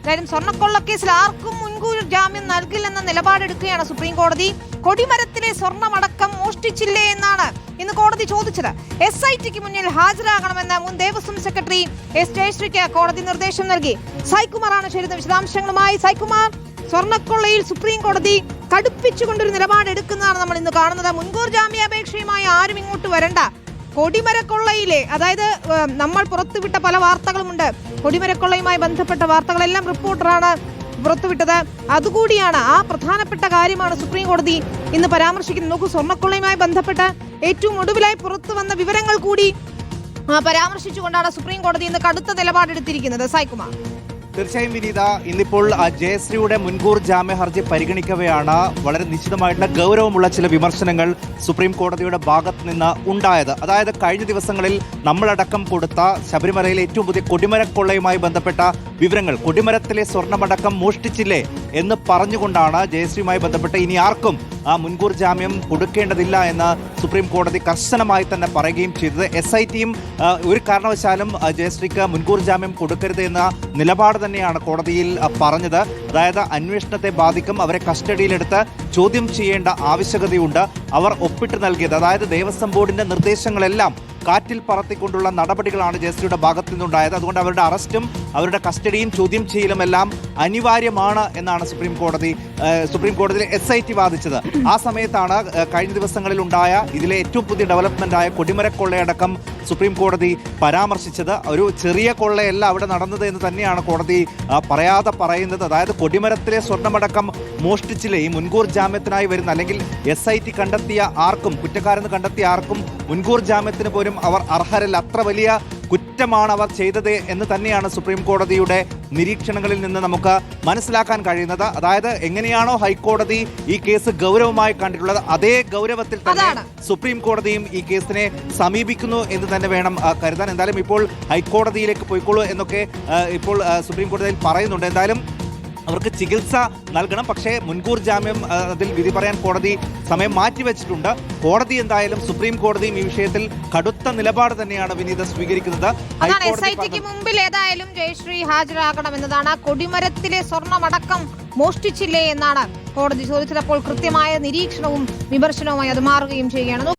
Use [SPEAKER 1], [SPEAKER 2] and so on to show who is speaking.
[SPEAKER 1] കാര്യം സ്വർണ്ണക്കൊള്ളക്കേസിൽ ആർക്കും മുൻകൂർ ജാമ്യം നൽകില്ലെന്ന നിലപാടെടുക്കുകയാണ് സുപ്രീം കോടതി. കൊടിമരത്തിലെ സ്വർണ്ണമടക്കം മോഷ്ടിച്ചില്ലേ എന്നാണ് ഇന്ന് കോടതി ചോദിച്ചത്. SITക്ക് മുന്നിൽ ഹാജരാകണമെന്ന് മുൻ ദേവസ്വം സെക്രട്ടറി എസ് ജയശ്രീക്ക് കോടതി നിർദ്ദേശം നൽകി. സായ്കുമാറാണ് ചേരുന്ന വിശദാംശങ്ങളുമായി. സായ്കുമാർ, സ്വർണ്ണക്കൊള്ളയിൽ സുപ്രീം കോടതി കടുപ്പിച്ചുകൊണ്ടൊരു നിലപാടെടുക്കുന്നതാണ് നമ്മൾ ഇന്ന് കാണുന്നത്. മുൻകൂർ ജാമ്യാപേക്ഷയുമായി ആരും ഇങ്ങോട്ട് വരണ്ട. കൊടിമരക്കൊള്ളയിലെ, അതായത് നമ്മൾ പുറത്തുവിട്ട പല വാർത്തകളുമുണ്ട്. കൊടിമരക്കൊള്ളയുമായി ബന്ധപ്പെട്ട വാർത്തകളെല്ലാം റിപ്പോർട്ടറാണ് പുറത്തുവിട്ടത്. അതുകൂടിയാണ്, ആ പ്രധാനപ്പെട്ട കാര്യമാണ് സുപ്രീം കോടതി ഇന്ന് പരാമർശിക്കുന്നത്. നോക്കൂ, സ്വർണ്ണക്കൊള്ളയുമായി ബന്ധപ്പെട്ട് ഏറ്റവും ഒടുവിലായി പുറത്തു വന്ന വിവരങ്ങൾ കൂടി പരാമർശിച്ചുകൊണ്ടാണ് സുപ്രീം കോടതി ഇന്ന് കടുത്ത നിലപാടെടുത്തിരിക്കുന്നത്. സായ്കുമാർ.
[SPEAKER 2] തീർച്ചയായും വിനീത, ഇന്നിപ്പോൾ ജയശ്രീയുടെ മുൻകൂർ ജാമ്യ ഹർജി പരിഗണിക്കവെയാണ് വളരെ നിശ്ചിതമായിട്ടുള്ള ഗൗരവമുള്ള ചില വിമർശനങ്ങൾ സുപ്രീം കോടതിയുടെ ഭാഗത്ത് നിന്ന് ഉണ്ടായത്. അതായത് കഴിഞ്ഞ ദിവസങ്ങളിൽ നമ്മളടക്കം കൊടുത്ത ശബരിമലയിലെ ഏറ്റവും പുതിയ കൊടിമരക്കൊള്ളയുമായി ബന്ധപ്പെട്ട വിവരങ്ങൾ, കൊടിമരത്തിലെ സ്വർണ്ണമടക്കം മോഷ്ടിച്ചില്ലേ എന്ന് പറഞ്ഞുകൊണ്ടാണ് ജയശ്രീയുമായി ബന്ധപ്പെട്ട് ഇനി ആർക്കും മുൻകൂർ ജാമ്യം കൊടുക്കേണ്ടതില്ല എന്ന് സുപ്രീം കോടതി കർശനമായി തന്നെ പറയുകയും ചെയ്തത്. SITയും ഒരു കാരണവശാലും ജയശ്രീക്ക് മുൻകൂർ ജാമ്യം കൊടുക്കരുത് എന്ന നിലപാട് തന്നെയാണ് കോടതിയിൽ പറഞ്ഞത്. അതായത് അന്വേഷണത്തെ ബാധിക്കും, അവരെ കസ്റ്റഡിയിലെടുത്ത് ചോദ്യം ചെയ്യേണ്ട ആവശ്യകതയുണ്ട്. അവർ ഒപ്പിട്ട് നൽകിയത്, അതായത് ദേവസ്വം ബോർഡിന്റെ നിർദ്ദേശങ്ങളെല്ലാം കാറ്റിൽ പറത്തിക്കൊണ്ടുള്ള നടപടികളാണ് ജയശ്രീയുടെ ഭാഗത്തു നിന്നുണ്ടായത്. അതുകൊണ്ട് അവരുടെ അറസ്റ്റും അവരുടെ കസ്റ്റഡിയും ചോദ്യം ചെയ്യലും എല്ലാം അനിവാര്യമാണ് എന്നാണ് സുപ്രീം കോടതിയിൽ SIT വാദിച്ചത്. ആ സമയത്താണ് കഴിഞ്ഞ ദിവസങ്ങളിൽ ഉണ്ടായ ഇതിലെ ഏറ്റവും പുതിയ ഡെവലപ്മെന്റായ കൊടിമരക്കൊള്ളയടക്കം സുപ്രീം കോടതി പരാമർശിച്ചത്. ഒരു ചെറിയ കൊള്ളയല്ല അവിടെ നടന്നത് എന്ന് തന്നെയാണ് കോടതി പറയാതെ പറയുന്നത്. അതായത് കൊടിമരത്തിലെ സ്വർണ്ണമടക്കം മോഷ്ടിച്ചില്ലേ, ഈ മുൻകൂർ ജാമ്യത്തിനായി വരുന്ന, അല്ലെങ്കിൽ SIT കണ്ടെത്തിയ ആർക്കും, കുറ്റക്കാരെന്ന് കണ്ടെത്തിയ ആർക്കും മുൻകൂർ ജാമ്യത്തിന് പോലും അവർ അർഹരല്ല. അത്ര വലിയ കുറ്റമാണ് അവർ ചെയ്തത് എന്ന് തന്നെയാണ് സുപ്രീം കോടതിയുടെ നിരീക്ഷണങ്ങളിൽ നിന്ന് നമുക്ക് മനസ്സിലാക്കാൻ കഴിയുന്നത്. അതായത് എങ്ങനെയാണോ ഹൈക്കോടതി ഈ കേസ് ഗൗരവമായി കണ്ടിട്ടുള്ളത്, അതേ ഗൗരവത്തിൽ തന്നെ സുപ്രീം കോടതിയും ഈ കേസിനെ സമീപിക്കുന്നു എന്ന് തന്നെ വേണം കരുതാൻ. എന്തായാലും ഇപ്പോൾ ഹൈക്കോടതിയിലേക്ക് പോയിക്കോളൂ എന്നൊക്കെ ഇപ്പോൾ സുപ്രീം കോടതിയിൽ പറയുന്നുണ്ട്. എന്തായാലും അവർക്ക് ചികിത്സ നൽകണം, പക്ഷേ മുൻകൂർ ജാമ്യം അതിൽ വിധി പറയാൻ കോടതി സമയം മാറ്റിവെച്ചിട്ടുണ്ട്. കോടതി എന്തായാലും സുപ്രീം കോടതിയും ഈ വിഷയത്തിൽ കടുത്ത നിലപാട് തന്നെയാണ് വിനീത സ്വീകരിക്കുന്നത്.
[SPEAKER 1] SITക്ക് മുമ്പിൽ ഏതായാലും ജയശ്രീ ഹാജരാകണമെന്നതാണ്. കൊടിമരത്തിലെ സ്വർണ്ണമടക്കം മോഷ്ടിച്ചില്ലേ എന്നാണ് കോടതി ചോദിച്ചത്. അപ്പോൾ കൃത്യമായ നിരീക്ഷണവും വിമർശനവുമായി അത് മാറുകയും ചെയ്യുകയാണ്.